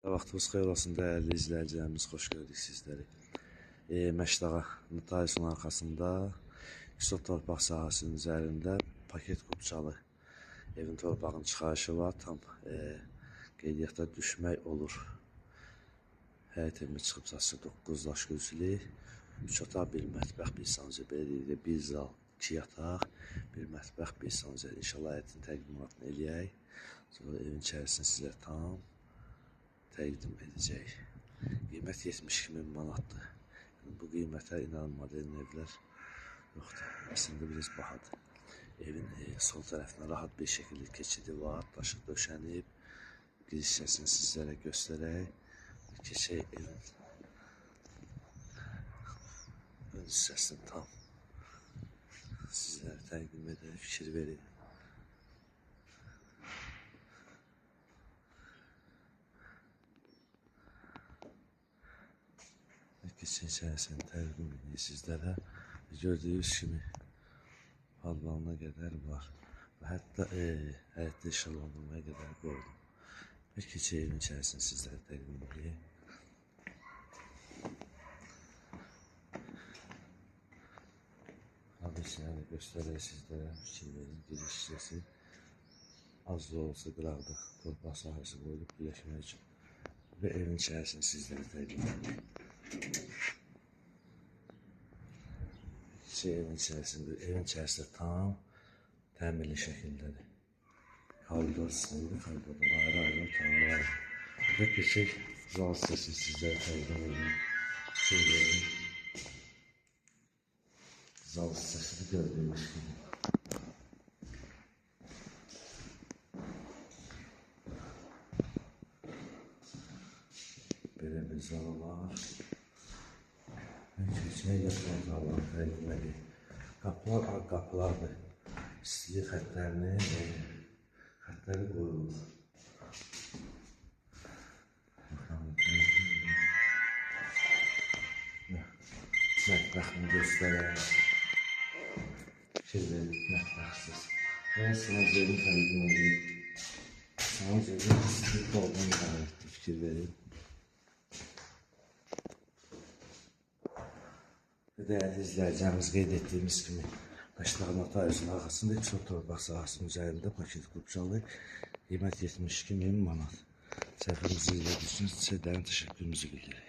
Vaxtınız xeyir olsun dəyərli izləyicilərimiz, xoş gördük sizləri. Məşdağa notariusun arxasında Kisot torpaq sahəsinin üzərində paket qupçalı evin torpağının çıxarışı var. Tam qeydiyyatda düşmək olur. Həyət evimi çıxıb satışa 9 daş gözlü, 3 otaq, 1 mətbəx, 1 sancı, belə 1 zal, 2 yataq, 1 mətbəx, 1 sancı. İnşallah həyətin təqdimatını eləyək. Sonra evin içərisini sizə tam təqdim edəcək. Qiymət 72.000 manatdır. Yəni, bu qiymətə inanın modern evlər yoxdur. Əslində biraz bahadır. Evin sol tərəfinə rahat bir şəkildə keçidi var. Daşı döşənib. Giriş hissəsini sizlərə göstərək. Keçək evin ön hissəsini tam sizlərə təqdim edək, fikir verin. Keçən içərisini təqdim edək sizlərə. Gördüyünüz kimi palvanına qədər var. Və hətta həyətdə işıqlandırmaya qədər qoydum. Və keçək evin içərisini sizlərə təqdim edək. Abisini də göstərək sizlərə, fikir verin. Giriş hissəsi az da olsa qıraqda torpaq sahəsi qoyulub birləşmək üçün. Və evin içərisini sizlərə təqdim edək. Evin içərisində tam təmirli şəkildədir. Koridor sistemidir, koridordan ayrı-ayrı otaqlar var. Və keçək zal hissəsi sizlərə təqdim edeyim. Zal hissəsini gördüyünüz kimi. Belə bir zal var. Keçək yataq zalını təqdim edeyim. Qapılar ağ qapılardır. İstilik xətləri qoyulur. Mətbəxini göstərək. Fikir verin, mətbəxsiz. Və sancarini təqdim edeyim. Sancarini istilik doldan ibarətdir, fikir verin. Dəyərli izləyicilərimiz, qeyd etdiyimiz kimi Məşdağa notariusun arxasında Kisot torpaq sahəsinin üzərində paket qupçalı qiymət 72.000 manat. Səhifəmizi izlədiyiniz üçün sizə dərin təşəkkürümüzü bildiririk.